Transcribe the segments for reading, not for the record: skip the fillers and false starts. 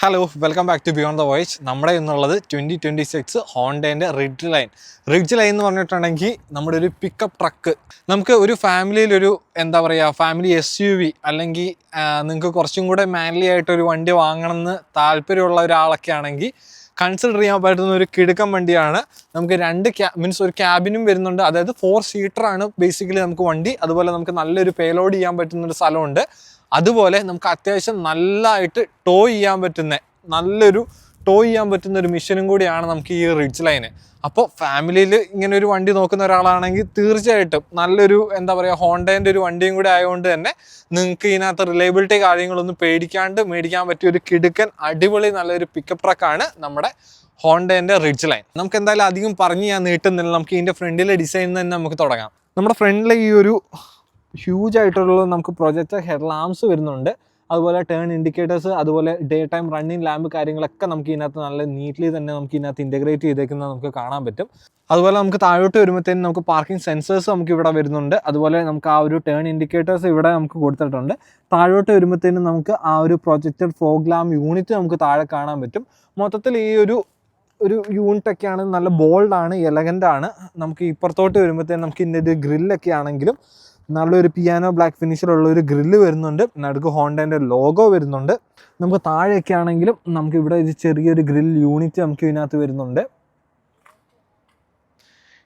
Hello welcome back to beyond the voice. നമ്മുടെ ഇന്നുള്ളത് 2026 ഹോണ്ടേൻ്റെ ridge line എന്ന് പറഞ്ഞിട്ടുണ്ടെങ്കിൽ നമ്മുടെ ഒരു പിക്കപ്പ് ട്രക്ക്. നമുക്ക് ഒരു ഫാമിലിയിലൊരു ഫാമിലി SUV അല്ലെങ്കിൽ നിങ്ങൾക്ക് കുറച്ചും കൂടെ മാൻലി ആയിട്ടൊരു വണ്ടി വാങ്ങണമെന്ന് താല്പര്യമുള്ള ഒരാളൊക്കെ ആണെങ്കിൽ കൺസിഡർ ചെയ്യാൻ പറ്റുന്ന ഒരു കിടുക്കം വണ്ടിയാണ്. നമുക്ക് ഒരു ക്യാബിനും വരുന്നുണ്ട്, അതായത് 4 സീറ്ററാണ് ബേസിക്കലി നമുക്ക് വണ്ടി. അതുപോലെ നമുക്ക് നല്ലൊരു പേലോഡ് ചെയ്യാൻ പറ്റുന്നൊരു സ്ഥലമുണ്ട്. അതുപോലെ നമുക്ക് അത്യാവശ്യം നല്ലതായിട്ട് ടോ ചെയ്യാൻ പറ്റുന്ന ഒരു മിഷനും കൂടിയാണ് നമുക്ക് ഈ റിഡ്ജ് ലൈന്. അപ്പോൾ ഫാമിലിയിൽ ഇങ്ങനെ ഒരു വണ്ടി നോക്കുന്ന ഒരാളാണെങ്കിൽ തീർച്ചയായിട്ടും നല്ലൊരു ഹോണ്ടേൻ്റെ ഒരു വണ്ടിയും കൂടി ആയതുകൊണ്ട് തന്നെ നിങ്ങൾക്ക് ഇതിനകത്ത് റിലയബിലിറ്റി കാര്യങ്ങളൊന്നും പേടിക്കാണ്ട് മേടിക്കാൻ പറ്റിയ ഒരു കിടുക്കൻ അടിപൊളി നല്ലൊരു പിക്കപ്പ് ട്രക്കാണ് നമ്മുടെ ഹോണ്ടേൻ്റെ റിഡ്ജ് ലൈൻ. നമുക്ക് എന്തായാലും അധികം പറഞ്ഞ് ഞാൻ നീട്ടുന്നില്ല, നമുക്ക് ഇതിൻ്റെ ഫ്രണ്ടിലെ ഡിസൈൻ തന്നെ നമുക്ക് തുടങ്ങാം. നമ്മുടെ ഫ്രണ്ടിലെ ഈ ഒരു ഹ്യൂജ് ആയിട്ടുള്ള നമുക്ക് പ്രൊജക്ടർ ഹെഡ് ലാംപ്സ് വരുന്നുണ്ട്, അതുപോലെ ടേൺ ഇൻഡിക്കേറ്റേഴ്സ്, അതുപോലെ ഡേ ടൈം റണ്ണിങ് ലാമ്പ് കാര്യങ്ങളൊക്കെ നമുക്ക് ഇതിനകത്ത് നല്ല നീറ്റ്ലി തന്നെ നമുക്ക് ഇതിനകത്ത് ഇൻറ്റഗ്രേറ്റ് ചെയ്തേക്കുന്നത് നമുക്ക് കാണാൻ പറ്റും. അതുപോലെ നമുക്ക് താഴോട്ട് വരുമ്പോഴത്തേനും നമുക്ക് പാർക്കിംഗ് സെൻസേഴ്സ് നമുക്ക് ഇവിടെ വരുന്നുണ്ട്. അതുപോലെ നമുക്ക് ആ ഒരു ടേൺ ഇൻഡിക്കേറ്റേഴ്സ് ഇവിടെ നമുക്ക് കൊടുത്തിട്ടുണ്ട്. താഴോട്ട് വരുമ്പോഴത്തേനും നമുക്ക് ആ ഒരു പ്രൊജക്ടർ ഫോഗ് ലാമ്പ് യൂണിറ്റ് നമുക്ക് താഴെ കാണാൻ പറ്റും. മൊത്തത്തിൽ ഈ ഒരു യൂണിറ്റൊക്കെയാണ് നല്ല ബോൾഡാണ്, എലഗൻ്റ് ആണ്. നമുക്ക് ഇപ്പുറത്തോട്ട് വരുമ്പോഴത്തേനും നമുക്ക് ഇതിൻ്റെ ഒരു ഗ്രില്ലൊക്കെ ആണെങ്കിലും നല്ലൊരു പിയാനോ ബ്ലാക്ക് ഫിനിഷിലുള്ള ഒരു ഗ്രില്ല് വരുന്നുണ്ട്. നടുക്ക് ഹോണ്ടേൻ്റെ ലോഗോ വരുന്നുണ്ട്. നമുക്ക് താഴെയൊക്കെ ആണെങ്കിലും നമുക്ക് ഇവിടെ ഒരു ചെറിയൊരു ഗ്രിൽ യൂണിറ്റ് നമുക്ക് ഇതിനകത്ത് വരുന്നുണ്ട്.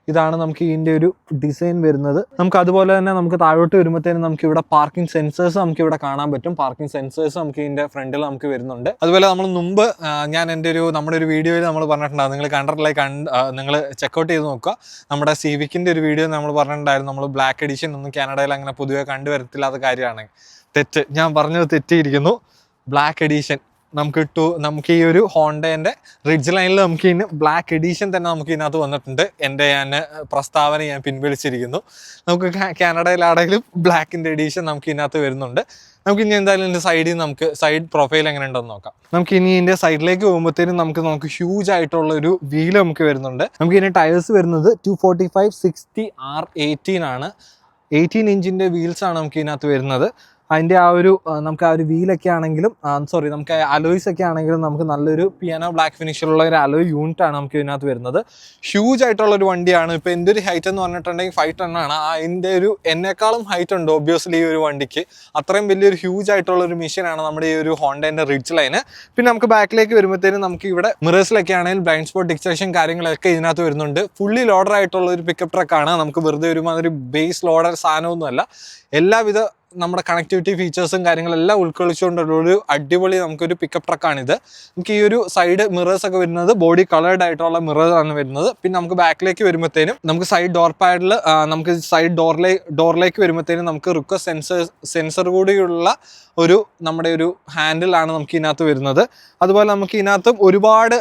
ഇതാണ് നമുക്ക് ഇതിൻ്റെ ഒരു ഡിസൈൻ വരുന്നത്. നമുക്ക് അതുപോലെ തന്നെ നമുക്ക് താഴോട്ട് വരുമ്പോഴത്തേനും നമുക്ക് ഇവിടെ പാർക്കിംഗ് സെൻസേഴ്സ് നമുക്ക് ഇവിടെ കാണാൻ പറ്റും. പാർക്കിംഗ് സെൻസേഴ്സ് നമുക്ക് ഇതിൻ്റെ ഫ്രണ്ടിൽ നമുക്ക് വരുന്നുണ്ട്. അതുപോലെ നമ്മൾ മുമ്പ് നമ്മുടെ ഒരു വീഡിയോയിൽ നമ്മൾ പറഞ്ഞിട്ടുണ്ടായിരുന്നു, നിങ്ങൾ കണ്ടിട്ടില്ല, നിങ്ങൾ ചെക്കൗട്ട് ചെയ്ത് നോക്കുക. നമ്മുടെ സിവിക്കിൻ്റെ ഒരു വീഡിയോ നമ്മൾ പറഞ്ഞിട്ടുണ്ടായിരുന്നു, നമ്മൾ ബ്ലാക്ക് എഡിഷൻ ഒന്നും കാനഡയിൽ അങ്ങനെ പൊതുവെ കണ്ടുവരത്തില്ലാത്ത കാര്യമാണ്. ഞാൻ പറഞ്ഞത് തെറ്റിയിരിക്കുന്നു. ബ്ലാക്ക് എഡിഷൻ നമുക്ക് ഈ ഒരു ഹോണ്ടേൻ്റെ റിഡ്ജ് ലൈനിൽ നമുക്ക് ഇതിന് ബ്ലാക്ക് എഡീഷൻ തന്നെ നമുക്ക് ഇതിനകത്ത് വന്നിട്ടുണ്ട്. ഞാൻ പ്രസ്താവന ഞാൻ പിൻവലിച്ചിരിക്കുന്നു. നമുക്ക് കാനഡയിലാണെങ്കിലും ബ്ലാക്കിൻ്റെ എഡീഷൻ നമുക്ക് ഇതിനകത്ത് വരുന്നുണ്ട്. നമുക്ക് ഇനി എന്തായാലും ഇതിൻ്റെ സൈഡ് പ്രൊഫൈൽ എങ്ങനെ ഉണ്ടെന്ന് നോക്കാം. നമുക്ക് ഇനി ഇതിൻ്റെ സൈഡിലേക്ക് പോകുമ്പോഴത്തേനും നമുക്ക് ഹ്യൂജ് ആയിട്ടുള്ള ഒരു വീല് നമുക്ക് വരുന്നുണ്ട്. നമുക്ക് ഇതിൻ്റെ ടയേഴ്സ് വരുന്നത് 245/60 R18 ആണ്. 18 ഇഞ്ചിൻ്റെ വീൽസാണ് നമുക്ക് ഇതിനകത്ത് വരുന്നത്. അതിൻ്റെ നമുക്ക് ആ ഒരു വീലൊക്കെ ആണെങ്കിലും നമുക്ക് അലോയ്സ് ഒക്കെ ആണെങ്കിലും നമുക്ക് നല്ലൊരു പിയാനോ ബ്ലാക്ക് ഫിനിഷിലുള്ള ഒരു അലോയ് യൂണിറ്റ് ആണ് നമുക്ക് ഇതിനകത്ത് വരുന്നത്. ഹ്യൂജ് ആയിട്ടുള്ള ഒരു വണ്ടിയാണ്. ഇപ്പോൾ എൻ്റെ ഒരു ഹൈറ്റ് എന്ന് പറഞ്ഞിട്ടുണ്ടെങ്കിൽ 5'10" ആണ്. അതിൻ്റെ എന്നേക്കാളും ഹൈറ്റ് ഉണ്ട് ഒബ്വിയസ്ലി ഈ ഒരു വണ്ടിക്ക്. അത്രയും വലിയൊരു ഹ്യൂജ് ആയിട്ടുള്ള ഒരു മെഷീനാണ് നമ്മുടെ ഈ ഒരു ഹോണ്ടേൻ്റെ റിഡ്ജ് ലൈന്. പിന്നെ നമുക്ക് ബാക്കിലേക്ക് വരുമ്പോഴത്തേനും നമുക്ക് ഇവിടെ മിറേഴ്സിലൊക്കെ ആണെങ്കിൽ ബ്ലൈൻഡ് സ്പോട്ട് ഡിറ്റക്ഷൻ കാര്യങ്ങളൊക്കെ ഇതിനകത്ത് വരുന്നുണ്ട്. ഫുള്ളി ലോഡർ ആയിട്ടുള്ള ഒരു പിക്കപ്പ് ട്രക്കാണ്. നമുക്ക് വെറുതെ ഒരുമാതിരി ബേസ് ലോഡർ സാധനമൊന്നുമല്ല. എല്ലാവിധ നമ്മുടെ കണക്ടിവിറ്റി ഫീച്ചേഴ്സും കാര്യങ്ങളെല്ലാം ഉൾക്കൊള്ളിച്ചുകൊണ്ടുള്ള ഒരു അടിപൊളി നമുക്കൊരു പിക്കപ്പ് ട്രക്കാണിത്. നമുക്ക് ഈ ഒരു സൈഡ് മിറേഴ്സ് ഒക്കെ വരുന്നത് ബോഡി കളേർഡ് ആയിട്ടുള്ള മിറേഴ്സ് ആണ് വരുന്നത്. പിന്നെ നമുക്ക് ബാക്കിലേക്ക് വരുമ്പോഴത്തേനും നമുക്ക് സൈഡ് ഡോർ പാഡിൽ നമുക്ക് സൈഡ് ഡോറിലേക്ക് വരുമ്പോഴത്തേനും നമുക്ക് റിക്വസ്റ്റ് സെൻസർ കൂടിയുള്ള നമ്മുടെ ഒരു ഹാൻഡിലാണ് നമുക്ക് ഇതിനകത്ത് വരുന്നത്. അതുപോലെ നമുക്ക് ഇതിനകത്തും ഒരുപാട്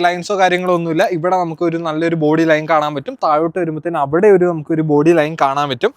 ലൈൻസോ കാര്യങ്ങളോ ഒന്നുമില്ല. ഇവിടെ നമുക്ക് ഒരു നല്ലൊരു ബോഡി ലൈൻ കാണാൻ പറ്റും. താഴോട്ട് വരുമ്പോഴത്തേനും അവിടെ നമുക്കൊരു ബോഡി ലൈൻ കാണാൻ പറ്റും.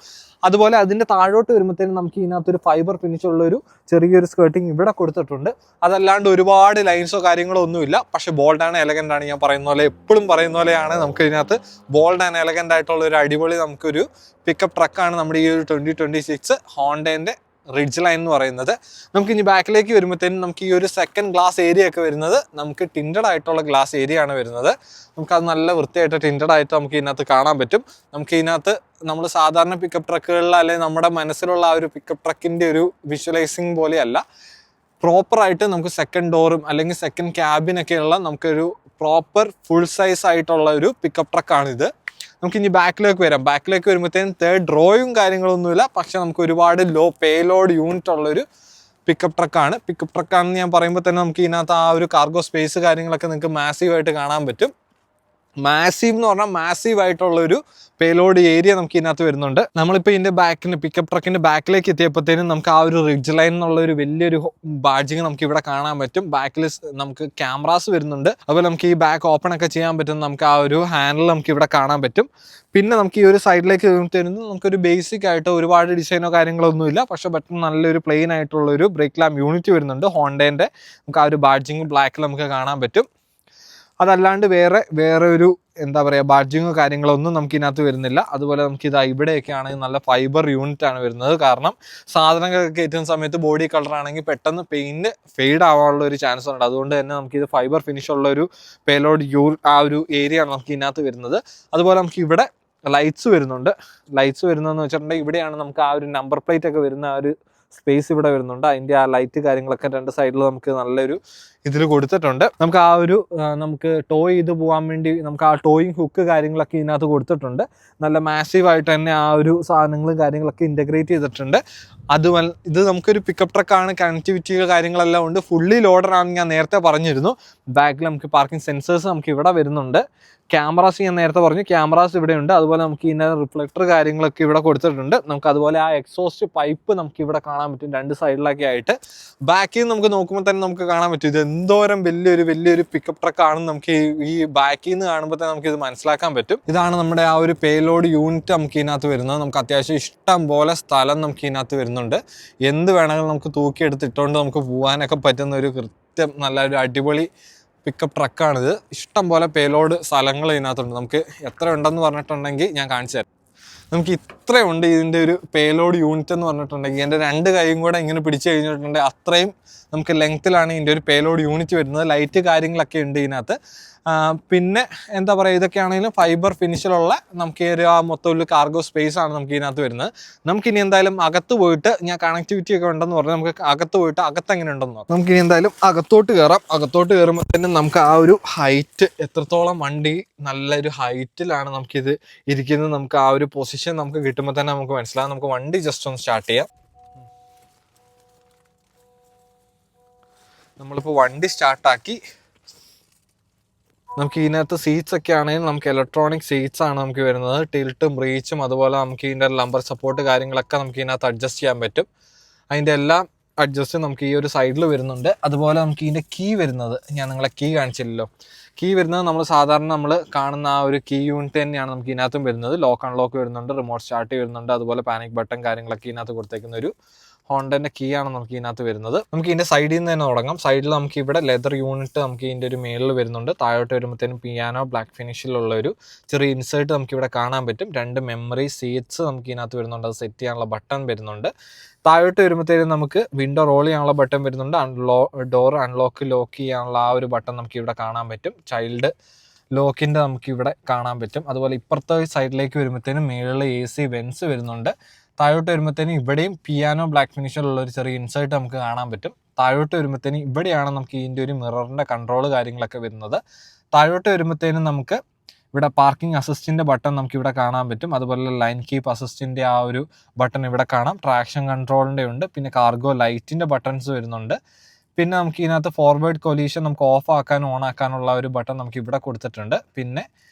അതുപോലെ അതിൻ്റെ താഴോട്ട് വരുമ്പോഴത്തേനും നമുക്ക് ഇതിനകത്തൊരു ഫൈബർ ഫിനിഷുള്ളൊരു ചെറിയൊരു സ്കേർട്ടിങ് ഇവിടെ കൊടുത്തിട്ടുണ്ട്. അതല്ലാണ്ട് ഒരുപാട് ലൈൻസോ കാര്യങ്ങളോ ഒന്നുമില്ല. പക്ഷേ ബോൾഡ് ആൻഡ് എലഗൻ്റ് ആണ്. ഞാൻ എപ്പോഴും പറയുന്ന പോലെയാണ് നമുക്ക് ഇതിനകത്ത് ബോൾഡ് ആൻഡ് എലഗൻ്റ് ആയിട്ടുള്ള ഒരു അടിപൊളി നമുക്കൊരു പിക്കപ്പ് ട്രക്കാണ് നമ്മുടെ ഈ ഒരു 2026 ഹോണ്ടേൻ്റെ റിഡ്ജ് ലൈൻ എന്ന് പറയുന്നത്. നമുക്ക് ഇനി ബാക്കിലേക്ക് വരുമ്പോഴത്തേനും നമുക്ക് ഈ ഒരു സെക്കൻഡ് ഗ്ലാസ് ഏരിയ ഒക്കെ വരുന്നത് നമുക്ക് ടിൻറ്റഡ് ആയിട്ടുള്ള ഗ്ലാസ് ഏരിയ ആണ് വരുന്നത്. നമുക്കത് നല്ല വൃത്തിയായിട്ട് ടിൻറ്റഡ് ആയിട്ട് നമുക്ക് ഇതിനകത്ത് കാണാൻ പറ്റും. നമുക്ക് ഇതിനകത്ത് നമ്മൾ സാധാരണ പിക്കപ്പ് ട്രക്കുകളിൽ അല്ലെങ്കിൽ നമ്മുടെ മനസ്സിലുള്ള ആ ഒരു പിക്കപ്പ് ട്രക്കിൻ്റെ ഒരു വിഷ്വലൈസിങ് പോലെയല്ല, പ്രോപ്പറായിട്ട് നമുക്ക് സെക്കൻഡ് ഡോറും അല്ലെങ്കിൽ സെക്കൻഡ് ക്യാബിനൊക്കെയുള്ള നമുക്കൊരു പ്രോപ്പർ ഫുൾ സൈസ് ആയിട്ടുള്ള ഒരു പിക്കപ്പ് ട്രക്കാണിത്. നമുക്ക് ഇനി ബാക്കിലേക്ക് വരുമ്പോഴത്തേനും തേർഡ് റോയും കാര്യങ്ങളൊന്നുമില്ല. പക്ഷെ നമുക്ക് ഒരുപാട് പേലോഡ് യൂണിറ്റ് ഉള്ളൊരു പിക്കപ്പ് ട്രക്കാണെന്ന് ഞാൻ പറയുമ്പോൾ തന്നെ നമുക്ക് ഇതിനകത്ത് ആ ഒരു കാർഗോ സ്പേസ് കാര്യങ്ങളൊക്കെ നിങ്ങൾക്ക് മാസീവായിട്ട് കാണാൻ പറ്റും. മാസീവ് എന്ന് പറഞ്ഞാൽ മാസീവ് ആയിട്ടുള്ളൊരു പേലോഡ് ഏരിയ നമുക്ക് ഇതിനകത്ത് വരുന്നുണ്ട്. നമ്മളിപ്പോൾ ഇതിൻ്റെ പിക്കപ്പ് ട്രക്കിൻ്റെ ബാക്കിലേക്ക് എത്തിയപ്പോഴത്തേനും നമുക്ക് ആ ഒരു റിഡ്ജ് ലൈൻ എന്നുള്ളൊരു വലിയൊരു ബാഡ്ജിങ് നമുക്ക് ഇവിടെ കാണാൻ പറ്റും. ബാക്കിൽ നമുക്ക് ക്യാമറാസ് വരുന്നുണ്ട്. അതുപോലെ നമുക്ക് ഈ ബാക്ക് ഓപ്പൺ ഒക്കെ ചെയ്യാൻ പറ്റും. നമുക്ക് ആ ഒരു ഹാൻഡിൽ നമുക്ക് ഇവിടെ കാണാൻ പറ്റും. പിന്നെ നമുക്ക് ഈ ഒരു സൈഡിലേക്ക് തരുന്നത് നമുക്കൊരു ബേസിക് ആയിട്ട് ഒരുപാട് ഡിസൈനോ കാര്യങ്ങളോ ഒന്നുമില്ല. പക്ഷേ പെട്ടെന്ന് നല്ലൊരു പ്ലെയിൻ ആയിട്ടുള്ളൊരു ബ്രേക്ക് ലാമ്പ് യൂണിറ്റ് വരുന്നുണ്ട് ഹോണ്ടേൻ്റെ. നമുക്ക് ആ ഒരു ബാഡ്ജിങ് ബ്ലാക്കിൽ നമുക്ക് കാണാൻ പറ്റും. അതല്ലാണ്ട് വേറെ ഒരു എന്താ പറയുക ബാഡ്ജിങ്ങോ കാര്യങ്ങളൊന്നും നമുക്ക് ഇതിനകത്ത് വരുന്നില്ല. അതുപോലെ നമുക്ക് ഇത് ഇവിടെയൊക്കെ ആണെങ്കിൽ നല്ല ഫൈബർ യൂണിറ്റ് ആണ് വരുന്നത്. കാരണം സാധനങ്ങളൊക്കെ കയറ്റുന്ന സമയത്ത് ബോഡി കളർ ആണെങ്കിൽ പെട്ടെന്ന് പെയിന്റ് ഫെയ്ഡ് ആവാനുള്ള ഒരു ചാൻസ് ഉണ്ട്. അതുകൊണ്ട് തന്നെ നമുക്ക് ഇത് ഫൈബർ ഫിനിഷ് ഉള്ള ഒരു പേലോഡ് ആ ഒരു ഏരിയ ആണ് നമുക്ക് ഇതിനകത്ത് വരുന്നത്. അതുപോലെ നമുക്ക് ഇവിടെ ലൈറ്റ്സ് വരുന്നുണ്ട്. ലൈറ്റ്സ് വരുന്നതെന്ന് വെച്ചിട്ടുണ്ടെങ്കിൽ ഇവിടെയാണ് നമുക്ക് ആ ഒരു നമ്പർ പ്ലേറ്റ് ഒക്കെ വരുന്ന ആ ഒരു സ്പേസ് ഇവിടെ വരുന്നുണ്ട്. അതിൻ്റെ ആ ലൈറ്റ് കാര്യങ്ങളൊക്കെ രണ്ട് സൈഡിൽ നമുക്ക് നല്ലൊരു ഇതിൽ കൊടുത്തിട്ടുണ്ട്. നമുക്ക് ആ ഒരു നമുക്ക് ടോയ് ചെയ്ത് പോകാൻ വേണ്ടി നമുക്ക് ആ ടോയിങ് ഹുക്ക് കാര്യങ്ങളൊക്കെ ഇതിനകത്ത് കൊടുത്തിട്ടുണ്ട്. നല്ല മാസീവായിട്ട് തന്നെ ആ ഒരു സാധനങ്ങളും കാര്യങ്ങളൊക്കെ ഇൻ്റഗ്രേറ്റ് ചെയ്തിട്ടുണ്ട്. ഇത് നമുക്കൊരു പിക്കപ്പ് ട്രക്കാണ്. കണക്ടിവിറ്റി കാര്യങ്ങളെല്ലാം ഉണ്ട്. ഫുള്ളി ലോഡറാണെന്ന് ഞാൻ നേരത്തെ പറഞ്ഞിരുന്നു. ബാക്കിൽ നമുക്ക് പാർക്കിംഗ് സെൻസേഴ്സ് നമുക്ക് ഇവിടെ വരുന്നുണ്ട്. ക്യാമറാസ് ഞാൻ നേരത്തെ പറഞ്ഞു, ക്യാമറാസ് ഇവിടെ ഉണ്ട്. അതുപോലെ നമുക്ക് ഇതിൻ്റെ റിഫ്ലക്ടർ കാര്യങ്ങളൊക്കെ ഇവിടെ കൊടുത്തിട്ടുണ്ട്. നമുക്ക് അതുപോലെ ആ എക്സോസ്റ്റ് പൈപ്പ് നമുക്ക് ഇവിടെ കാണാൻ പറ്റും രണ്ട് സൈഡിലൊക്കെ ആയിട്ട്. ബാക്കിൽ നിന്ന് നമുക്ക് നോക്കുമ്പോൾ തന്നെ നമുക്ക് കാണാൻ പറ്റും ഇത് എന്തോരം വലിയൊരു പിക്കപ്പ് ട്രക്കാണെന്ന് നമുക്ക് ഈ ബാക്കിൽ നിന്ന് കാണുമ്പോൾ തന്നെ നമുക്ക് ഇത് മനസ്സിലാക്കാൻ പറ്റും. ഇതാണ് നമ്മുടെ ആ ഒരു പേലോഡ് യൂണിറ്റ് നമുക്ക് ഇതിനകത്ത് വരുന്നത്. നമുക്ക് അത്യാവശ്യം ഇഷ്ടം പോലെ സ്ഥലം നമുക്ക് ഇതിനകത്ത് വരുന്നുണ്ട്. എന്ത് വേണമെങ്കിലും നമുക്ക് തൂക്കിയെടുത്തിട്ടുകൊണ്ട് നമുക്ക് പോകാനൊക്കെ പറ്റുന്ന ഒരു കൃത്യം നല്ലൊരു അടിപൊളി പിക്കപ്പ് ട്രക്കാണിത്. ഇഷ്ടം പോലെ പേലോഡ് സ്ഥലങ്ങൾ ഇതിനകത്തുണ്ട്. നമുക്ക് എത്ര ഉണ്ടെന്ന് പറഞ്ഞിട്ടുണ്ടെങ്കിൽ ഞാൻ കാണിച്ചു തരാം. നമുക്ക് ഇത്രയുണ്ട് ഇതിൻ്റെ ഒരു പേലോഡ് യൂണിറ്റ് എന്ന് പറഞ്ഞിട്ടുണ്ടെങ്കിൽ എൻ്റെ രണ്ട് കൈയും കൂടെ ഇങ്ങനെ പിടിച്ചു കഴിഞ്ഞിട്ടുണ്ടെങ്കിൽ അത്രയും നമുക്ക് ലെങ്ത്തിലാണ് ഇതിൻ്റെ ഒരു പേലോഡ് യൂണിറ്റ് വരുന്നത്. ലൈറ്റ് കാര്യങ്ങളൊക്കെ ഉണ്ട് ഇതിനകത്ത്. പിന്നെ എന്താ പറയുക, ഇതൊക്കെയാണെങ്കിലും ഫൈബർ ഫിനിഷിലുള്ള നമുക്ക് ഈ ഒരു മൊത്തം ഒരു കാർഗോ സ്പേസ് ആണ് നമുക്ക് ഇതിനകത്ത് വരുന്നത്. നമുക്കിനി എന്തായാലും അകത്ത് പോയിട്ട്, ഞാൻ കണക്ടിവിറ്റി ഒക്കെ ഉണ്ടെന്ന് പറഞ്ഞാൽ നമുക്ക് അകത്ത് പോയിട്ട് അകത്ത് എങ്ങനെ ഉണ്ടെന്ന് നോക്കാം. നമുക്കിനി എന്തായാലും അകത്തോട്ട് കയറാം. അകത്തോട്ട് കയറുമ്പോൾ തന്നെ നമുക്ക് ആ ഒരു ഹൈറ്റ് എത്രത്തോളം വണ്ടി നല്ലൊരു ഹൈറ്റിലാണ് നമുക്കിത് ഇരിക്കുന്നത്, നമുക്ക് ആ ഒരു പൊസിഷൻ നമുക്ക് കിട്ടുമ്പോൾ തന്നെ നമുക്ക് മനസ്സിലാവും. നമുക്ക് വണ്ടി ജസ്റ്റ് ഒന്ന് സ്റ്റാർട്ട് ചെയ്യാം. നമ്മളിപ്പോൾ വണ്ടി സ്റ്റാർട്ടാക്കി. നമുക്ക് ഇതിനകത്ത് സീറ്റ്സ് ഒക്കെ ആണെങ്കിൽ നമുക്ക് ഇലക്ട്രോണിക് സീറ്റ്സ് ആണ് നമുക്ക് വരുന്നത്. ടിൽട്ടും റീച്ചും അതുപോലെ നമുക്ക് ഇതിൻ്റെ ലംബർ സപ്പോർട്ട് കാര്യങ്ങളൊക്കെ നമുക്ക് ഇതിനകത്ത് അഡ്ജസ്റ്റ് ചെയ്യാൻ പറ്റും. അതിൻ്റെ എല്ലാം അഡ്ജസ്റ്റ് നമുക്ക് ഈ ഒരു സൈഡിൽ വരുന്നുണ്ട്. അതുപോലെ നമുക്ക് ഇതിൻ്റെ കീ വരുന്നത്, ഞാൻ നിങ്ങളെ കീ കാണിച്ചില്ലല്ലോ, കീ വരുന്നത് നമ്മൾ സാധാരണ നമ്മൾ കാണുന്ന ആ ഒരു കീ യൂണിറ്റ് തന്നെയാണ് നമുക്ക് ഇതിനകത്തും വരുന്നത്. ലോക്ക് അൺലോക്ക് വരുന്നുണ്ട്, റിമോട്ട് സ്റ്റാർട്ട് വരുന്നുണ്ട്, അതുപോലെ പാനിക് ബട്ടൺ കാര്യങ്ങളൊക്കെ ഇതിനകത്ത് കൊടുത്തേക്കുന്ന ഒരു ഹോണ്ടൻ്റെ കീ ആണ് നമുക്ക് ഇതിനകത്ത് വരുന്നത്. നമുക്ക് ഇതിൻ്റെ സൈഡിൽ നിന്ന് തന്നെ തുടങ്ങാം. സൈഡിൽ നമുക്ക് ഇവിടെ ലെതർ യൂണിറ്റ് നമുക്ക് ഇതിൻ്റെ ഒരു മേളിൽ വരുന്നുണ്ട്. താഴോട്ട് വരുമ്പോഴത്തേനും പിയാനോ ബ്ലാക്ക് ഫിനിഷിലുള്ള ഒരു ചെറിയ ഇൻസേർട്ട് നമുക്ക് ഇവിടെ കാണാൻ പറ്റും. രണ്ട് മെമ്മറി സീറ്റ്സ് നമുക്ക് ഇതിനകത്ത് വരുന്നുണ്ട്. അത് സെറ്റ് ചെയ്യാനുള്ള ബട്ടൺ വരുന്നുണ്ട്. താഴോട്ട് വരുമ്പോഴത്തേനും നമുക്ക് വിൻഡോ റോൾ ചെയ്യാനുള്ള ബട്ടൺ വരുന്നുണ്ട്. ഡോർ അൺലോക്ക് ലോക്ക് ചെയ്യാനുള്ള ആ ഒരു ബട്ടൺ നമുക്ക് ഇവിടെ കാണാൻ പറ്റും. ചൈൽഡ് ലോക്കിൻ്റെ നമുക്ക് ഇവിടെ കാണാൻ പറ്റും. അതുപോലെ ഇപ്പുറത്തെ സൈഡിലേക്ക് വരുമ്പോഴത്തേനും മേളിൽ AC വെൻസ് വരുന്നുണ്ട്. താഴോട്ട് വരുമ്പോഴത്തേനും ഇവിടെയും പിയാനോ ബ്ലാക്ക് ഫിനിഷിലുള്ള ഒരു ചെറിയ ഇൻസേർട്ട് നമുക്ക് കാണാൻ പറ്റും. താഴോട്ട് വരുമ്പോഴത്തേനും ഇവിടെയാണ് നമുക്ക് ഇതിൻ്റെ ഒരു മിററിൻ്റെ കൺട്രോൾ കാര്യങ്ങളൊക്കെ വരുന്നത്. താഴോട്ട് വരുമ്പോഴത്തേനും നമുക്ക് ഇവിടെ പാർക്കിംഗ് അസിസ്റ്റിൻ്റെ ബട്ടൺ നമുക്ക് ഇവിടെ കാണാൻ പറ്റും. അതുപോലെ ലൈൻ കീപ്പ് അസിസ്റ്റിൻ്റെ ആ ഒരു ബട്ടൺ ഇവിടെ കാണാം. ട്രാക്ഷൻ കൺട്രോളിൻ്റെ ഉണ്ട്. പിന്നെ കാർഗോ ലൈറ്റിൻ്റെ ബട്ടൺസ് വരുന്നുണ്ട്. പിന്നെ നമുക്ക് ഇതിനകത്ത് ഫോർവേഡ് കൊലീഷൻ നമുക്ക് ഓഫ് ആക്കാനും ഓൺ ആക്കാനുള്ള ഒരു ബട്ടൺ നമുക്ക് ഇവിടെ കൊടുത്തിട്ടുണ്ട്. പിന്നെ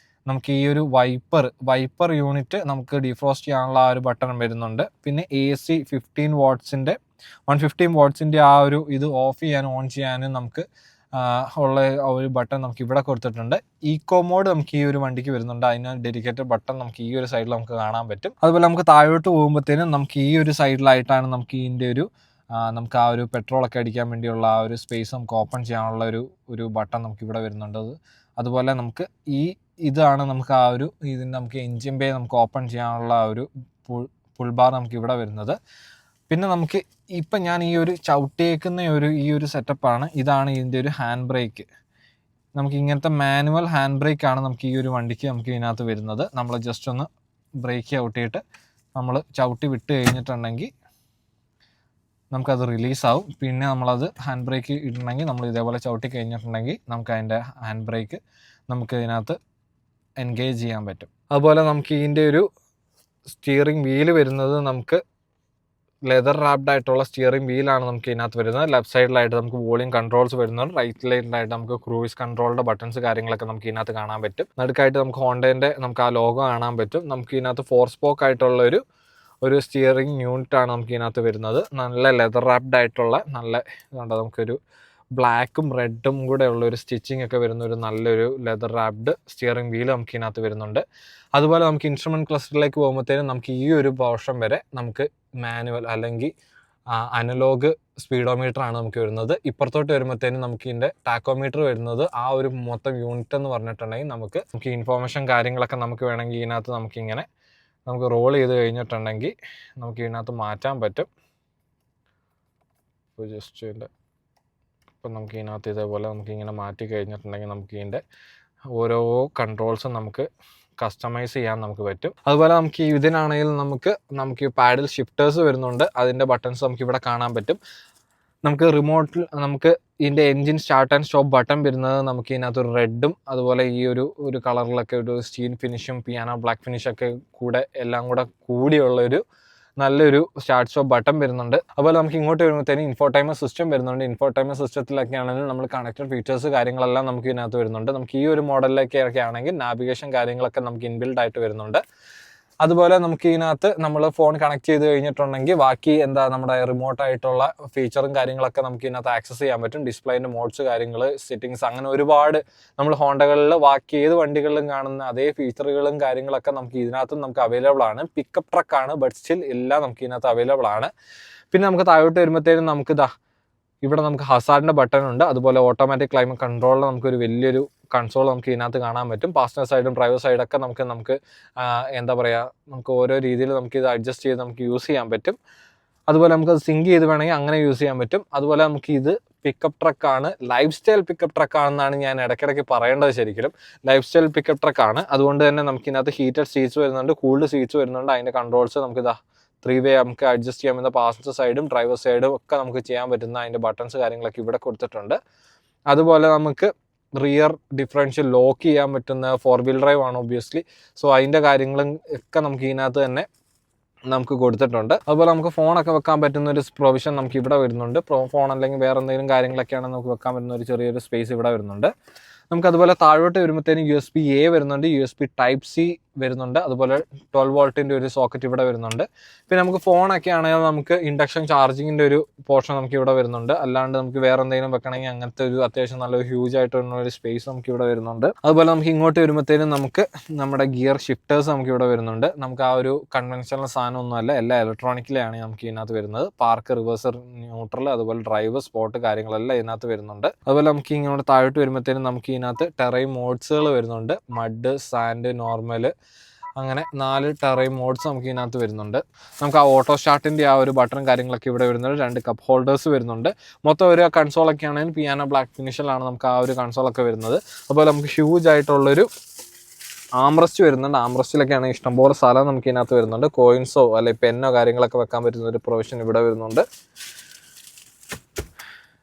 നമുക്ക് ഈ ഒരു വൈപ്പർ യൂണിറ്റ് നമുക്ക് ഡിഫ്രോസ്റ്റ് ചെയ്യാനുള്ള ആ ഒരു ബട്ടൺ വരുന്നുണ്ട്. പിന്നെ AC 115 വാട്ട്സിൻ്റെ ആ ഒരു ഇത് ഓഫ് ചെയ്യാനും ഓൺ ചെയ്യാനും നമുക്ക് ഉള്ള ഒരു ബട്ടൺ നമുക്ക് ഇവിടെ കൊടുത്തിട്ടുണ്ട്. ഈക്കോ മോഡ് നമുക്ക് ഈ ഒരു വണ്ടിക്ക് വരുന്നുണ്ട്. അതിന് ഡെഡിക്കേറ്റഡ് ബട്ടൺ നമുക്ക് ഈ ഒരു സൈഡിൽ നമുക്ക് കാണാൻ പറ്റും. അതുപോലെ നമുക്ക് താഴോട്ട് പോകുമ്പോഴത്തേനും നമുക്ക് ഈ ഒരു സൈഡിലായിട്ടാണ് നമുക്ക് ഇതിൻ്റെ ഒരു നമുക്ക് ആ ഒരു പെട്രോളൊക്കെ അടിക്കാൻ വേണ്ടിയുള്ള ആ ഒരു സ്പേസ് നമുക്ക് ഓപ്പൺ ചെയ്യാനുള്ള ഒരു ബട്ടൺ നമുക്ക് ഇവിടെ വരുന്നുണ്ട്. അതുപോലെ നമുക്ക് ഇതാണ് നമുക്ക് ആ ഒരു ഇതിന് നമുക്ക് എൻജിൻ ബേ നമുക്ക് ഓപ്പൺ ചെയ്യാനുള്ള ആ ഒരു പുൾ ബാർ നമുക്ക് ഇവിടെ വരുന്നത്. പിന്നെ നമുക്ക് ഇപ്പം ഞാൻ ഈ ഒരു ചവിട്ടിയേക്കുന്ന ഈ ഒരു സെറ്റപ്പാണ്. ഇതാണ് ഇതിൻ്റെ ഒരു ഹാൻഡ് ബ്രേക്ക്. നമുക്ക് ഇങ്ങനത്തെ മാനുവൽ ഹാൻഡ് ബ്രേക്കാണ് നമുക്ക് ഈ ഒരു വണ്ടിക്ക് നമുക്ക് ഇതിനകത്ത് വരുന്നത്. നമ്മൾ ജസ്റ്റ് ഒന്ന് ബ്രേക്ക് ചവിട്ടിയിട്ട് നമ്മൾ ചവിട്ടി വിട്ട് കഴിഞ്ഞിട്ടുണ്ടെങ്കിൽ നമുക്കത് റിലീസാവും. പിന്നെ നമ്മളത് ഹാൻഡ് ബ്രേക്ക് ഇടണമെങ്കിൽ നമ്മൾ ഇതേപോലെ ചവിട്ടി കഴിഞ്ഞിട്ടുണ്ടെങ്കിൽ നമുക്ക് അതിൻ്റെ ഹാൻഡ് ബ്രേക്ക് നമുക്ക് ഇതിനകത്ത് എൻഗേജ് ചെയ്യാൻ പറ്റും. അതുപോലെ നമുക്ക് ഇതിൻ്റെ ഒരു സ്റ്റിയറിംഗ് വീല് വരുന്നത് നമുക്ക് ലെതർ റാപ്ഡ് ആയിട്ടുള്ള സ്റ്റിയറിംഗ് വീലാണ് നമുക്ക് ഇതിനകത്ത് വരുന്നത്. ലെഫ്റ്റ് സൈഡിലായിട്ട് നമുക്ക് വോളിയം കൺട്രോൾസ് വരുന്നുണ്ട്. റൈറ്റ് സൈഡിലായിട്ട് നമുക്ക് ക്രൂയിസ് കൺട്രോളിൻ്റെ ബട്ടൺസ് കാര്യങ്ങളൊക്കെ നമുക്ക് ഇതിനകത്ത് കാണാൻ പറ്റും. നടുക്കായിട്ട് നമുക്ക് ഹോണ്ടേൻ്റെ നമുക്ക് ആ ലോഗോ കാണാൻ പറ്റും. നമുക്ക് ഇതിനകത്ത് 4 സ്പോക്ക് ആയിട്ടുള്ള ഒരു സ്റ്റിയറിംഗ് യൂണിറ്റാണ് നമുക്ക് ഇതിനകത്ത് വരുന്നത്. നല്ല ലെതർ റാപ്ഡ് ആയിട്ടുള്ള നല്ല ഇതുണ്ട്. നമുക്കൊരു ബ്ലാക്കും റെഡും കൂടെ ഉള്ള ഒരു സ്റ്റിച്ചിങ് ഒക്കെ വരുന്ന ഒരു നല്ലൊരു ലെതർ റാപ്ഡ് സ്റ്റിയറിംഗ് വീൽ നമുക്ക് ഇതിനകത്ത് വരുന്നുണ്ട്. അതുപോലെ നമുക്ക് ഇൻസ്ട്രുമെൻറ്റ് ക്ലസ്റ്ററിലേക്ക് പോകുമ്പോഴത്തേനും നമുക്ക് ഈ ഒരു പോർഷൻ വരെ നമുക്ക് മാനുവൽ അല്ലെങ്കിൽ അനലോഗ് സ്പീഡോമീറ്റർ ആണ് നമുക്ക് വരുന്നത്. ഇപ്പുറത്തോട്ട് വരുമ്പോഴത്തേനും നമുക്ക് ഇതിൻ്റെ ടാക്കോമീറ്റർ വരുന്നത് ആ ഒരു മൊത്തം യൂണിറ്റ് എന്ന് പറഞ്ഞിട്ടുണ്ടെങ്കിൽ നമുക്ക് ഇൻഫോർമേഷൻ കാര്യങ്ങളൊക്കെ നമുക്ക് വേണമെങ്കിൽ ഇതിനകത്ത് നമുക്ക് റോൾ ചെയ്ത് കഴിഞ്ഞിട്ടുണ്ടെങ്കിൽ നമുക്ക് ഇതിനകത്ത് മാറ്റാൻ പറ്റും. ഇപ്പോൾ ജസ്റ്റ് ഇതിൻ്റെ ഇപ്പം നമുക്ക് ഇതിനകത്ത് ഇതേപോലെ നമുക്കിങ്ങനെ മാറ്റി കഴിഞ്ഞിട്ടുണ്ടെങ്കിൽ നമുക്ക് ഇതിൻ്റെ ഓരോ കൺട്രോൾസും നമുക്ക് കസ്റ്റമൈസ് ചെയ്യാൻ നമുക്ക് പറ്റും. അതുപോലെ നമുക്ക് ഇതിനാണെങ്കിൽ നമുക്ക് പാഡിൽ ഷിഫ്റ്റേഴ്സ് വരുന്നുണ്ട്. അതിൻ്റെ ബട്ടൺസ് നമുക്ക് ഇവിടെ കാണാൻ പറ്റും. നമുക്ക് റിമോട്ടിൽ നമുക്ക് ഇതിൻ്റെ engine start and stop button വരുന്നത് നമുക്ക് ഇതിനകത്ത് ഒരു റെഡും അതുപോലെ ഈ ഒരു കളറിലൊക്കെ ഒരു സ്റ്റീൽ ഫിനിഷും പിയാനോ ബ്ലാക്ക് ഫിനിഷൊക്കെ കൂടെ എല്ലാം കൂടെ കൂടിയുള്ളൊരു നല്ലൊരു സ്റ്റാർട്ട് സ്റ്റോപ്പ് ബട്ടൺ വരുന്നുണ്ട്. അതുപോലെ നമുക്ക് ഇങ്ങോട്ട് വരുമ്പോഴത്തേനും ഇൻഫോടൈമർ സിസ്റ്റം വരുന്നുണ്ട്. ഇൻഫോടൈമർ സിസ്റ്റത്തിലൊക്കെ ആണെങ്കിൽ നമ്മൾ കണക്റ്റഡ് ഫീച്ചേഴ്സ് കാര്യങ്ങളെല്ലാം നമുക്ക് ഇതിനകത്ത് വരുന്നുണ്ട്. നമുക്ക് ഈ ഒരു മോഡലിലൊക്കെ ആണെങ്കിൽ നാവിഗേഷൻ കാര്യങ്ങളൊക്കെ നമുക്ക് ഇൻബിൽഡ് ആയിട്ട് വരുന്നുണ്ട്. അതുപോലെ നമുക്ക് ഇതിനകത്ത് നമ്മൾ ഫോൺ കണക്ട് ചെയ്ത് കഴിഞ്ഞിട്ടുണ്ടെങ്കിൽ ബാക്കി നമ്മുടെ റിമോട്ടായിട്ടുള്ള ഫീച്ചറും കാര്യങ്ങളൊക്കെ നമുക്ക് ഇതിനകത്ത് ആക്സസ് ചെയ്യാൻ പറ്റും. ഡിസ്പ്ലേൻ്റെ മോഡ്സ് കാര്യങ്ങൾ സെറ്റിങ്സ് അങ്ങനെ ഒരുപാട് നമ്മൾ ഹോണ്ടകളിൽ ബാക്കി ഏത് വണ്ടികളിലും കാണുന്ന അതേ ഫീച്ചറുകളും കാര്യങ്ങളൊക്കെ നമുക്ക് ഇതിനകത്തും നമുക്ക് അവൈലബിൾ ആണ്. പിക്കപ്പ് ട്രക്കാണ്, ബട്ട് സ്റ്റിൽ എല്ലാം നമുക്ക് ഇതിനകത്ത് അവൈലബിൾ ആണ്. പിന്നെ നമുക്ക് താഴോട്ട് വരുമ്പോഴത്തേനും നമുക്ക് ഇവിടെ നമുക്ക് ഹസാർഡിൻ്റെ ബട്ടൺ ഉണ്ട്. അതുപോലെ ഓട്ടോമാറ്റിക് ക്ലൈമറ്റ് കൺട്രോളിൽ നമുക്കൊരു വലിയൊരു കൺസോൾ നമുക്ക് ഇതിനകത്ത് കാണാൻ പറ്റും. പാസഞ്ചർ സൈഡും ഡ്രൈവർ സൈഡൊക്കെ നമുക്ക് എന്താ പറയുക, നമുക്ക് ഓരോ രീതിയിൽ നമുക്ക് ഇത് അഡ്ജസ്റ്റ് ചെയ്ത് നമുക്ക് യൂസ് ചെയ്യാൻ പറ്റും. അതുപോലെ നമുക്ക് സിങ്ക് ചെയ്ത് വേണമെങ്കിൽ അങ്ങനെ യൂസ് ചെയ്യാൻ പറ്റും. അതുപോലെ നമുക്ക് ഇത് പിക്കപ്പ് ട്രക്കാണ്, ലൈഫ് സ്റ്റൈൽ പിക്കപ്പ് ട്രക്കാണെന്നാണ് ഞാൻ ഇടയ്ക്കിടയ്ക്ക് പറയേണ്ടത്. ശരിക്കും ലൈഫ് സ്റ്റൈൽ പിക്കപ്പ് ട്രക്കാണ്. അതുകൊണ്ട് തന്നെ നമുക്ക് ഇതിനകത്ത് ഹീറ്റഡ് സീറ്റ്സ് വരുന്നുണ്ട്, കൂൾഡ് സീറ്റ്സ് വരുന്നുണ്ട്. അതിൻ്റെ കൺട്രോൾസ് നമുക്ക് 3 വേ നമുക്ക് അഡ്ജസ്റ്റ് ചെയ്യാൻ പറ്റുന്ന പാസഞ്ചർ സൈഡും ഡ്രൈവർ സൈഡും ഒക്കെ നമുക്ക് ചെയ്യാൻ പറ്റുന്ന അതിൻ്റെ ബട്ടൺസ് കാര്യങ്ങളൊക്കെ ഇവിടെ കൊടുത്തിട്ടുണ്ട്. അതുപോലെ നമുക്ക് റിയർ ഡിഫറൻഷ്യൽ ലോക്ക് ചെയ്യാൻ പറ്റുന്ന 4 വീൽ ഡ്രൈവ് ആണ് ഒബ്വിയസ്ലി. സോ അതിൻ്റെ കാര്യങ്ങളും ഒക്കെ നമുക്ക് ഇതിനകത്ത് തന്നെ നമുക്ക് കൊടുത്തിട്ടുണ്ട്. അതുപോലെ നമുക്ക് ഫോണൊക്കെ വെക്കാൻ പറ്റുന്ന ഒരു പ്രൊവിഷൻ നമുക്ക് ഇവിടെ വരുന്നുണ്ട്. ഫോൺ അല്ലെങ്കിൽ വേറെ എന്തെങ്കിലും കാര്യങ്ങളൊക്കെയാണ് നമുക്ക് വെക്കാൻ പറ്റുന്ന ഒരു ചെറിയൊരു സ്പേസ് ഇവിടെ വരുന്നുണ്ട്. നമുക്ക് അതുപോലെ താഴോട്ട് വരുമ്പോഴത്തേനും USB-A വരുന്നുണ്ട്, USB Type-C വരുന്നുണ്ട്. അതുപോലെ 12 വോൾട്ടിൻ്റെ ഒരു സോക്കറ്റ് ഇവിടെ വരുന്നുണ്ട്. പിന്നെ നമുക്ക് ഫോണൊക്കെ ആണെങ്കിൽ നമുക്ക് ഇൻഡക്ഷൻ ചാർജിങ്ങിൻ്റെ ഒരു പോർഷൻ നമുക്ക് ഇവിടെ വരുന്നുണ്ട്. അല്ലാണ്ട് നമുക്ക് വേറെ എന്തെങ്കിലും വെക്കണമെങ്കിൽ അങ്ങനത്തെ ഒരു അത്യാവശ്യം നല്ലൊരു ഹ്യൂജ് ആയിട്ടുള്ള ഒരു സ്പേസ് നമുക്ക് ഇവിടെ വരുന്നുണ്ട്. അതുപോലെ നമുക്ക് ഇങ്ങോട്ട് വരുമ്പോഴത്തേനും നമുക്ക് നമ്മുടെ ഗിയർ ഷിഫ്റ്റേഴ്സ് നമുക്ക് ഇവിടെ വരുന്നുണ്ട്. നമുക്ക് ആ ഒരു കൺവെൻഷണൽ സാധനമൊന്നുമല്ല, എല്ലാം ഇലക്ട്രോണിക്കലാണ് നമുക്ക് ഇതിനകത്ത് വരുന്നത്. പാർക്ക്, റിവേഴ്സ്, ന്യൂട്രൽ, അതുപോലെ ഡ്രൈവ്, സ്പോട്ട് കാര്യങ്ങളെല്ലാം ഇതിനകത്ത് വരുന്നുണ്ട്. അതുപോലെ നമുക്ക് ഇങ്ങോട്ട് താഴോട്ട് വരുമ്പോഴത്തേനും നമുക്ക് ഇതിനകത്ത് ടെറൈൻ മോഡ്സുകൾ വരുന്നുണ്ട്. മഡ്, സാൻഡ്, നോർമൽ, അങ്ങനെ 4 ടെറൈൻ മോഡ്സ് നമുക്ക് ഇതിനകത്ത് വരുന്നുണ്ട്. നമുക്ക് ആ ഓട്ടോ സ്റ്റാർട്ടിൻ്റെ ആ ഒരു ബട്ടൺ കാര്യങ്ങളൊക്കെ ഇവിടെ വരുന്നുണ്ട്. 2 കപ്പ് ഹോൾഡേഴ്സ് വരുന്നുണ്ട്. മൊത്തം ഒരു കൺസോളൊക്കെ ആണെങ്കിൽ പിയാനോ ബ്ലാക്ക് ഫിനിഷിലാണ് നമുക്ക് ആ ഒരു കൺസോളൊക്കെ വരുന്നത്. അതുപോലെ നമുക്ക് ഹ്യൂജ് ആയിട്ടുള്ളൊരു ആംറസ്റ്റ് വരുന്നുണ്ട്. ആംറസ്റ്റിലൊക്കെ ആണെങ്കിൽ ഇഷ്ടംപോലെ സ്ഥലം നമുക്ക് ഇതിനകത്ത് വരുന്നുണ്ട്. കോയിൻസോ അല്ലെങ്കിൽ പെന്നോ കാര്യങ്ങളൊക്കെ വെക്കാൻ പറ്റുന്ന ഒരു പ്രൊവിഷൻ ഇവിടെ വരുന്നുണ്ട്.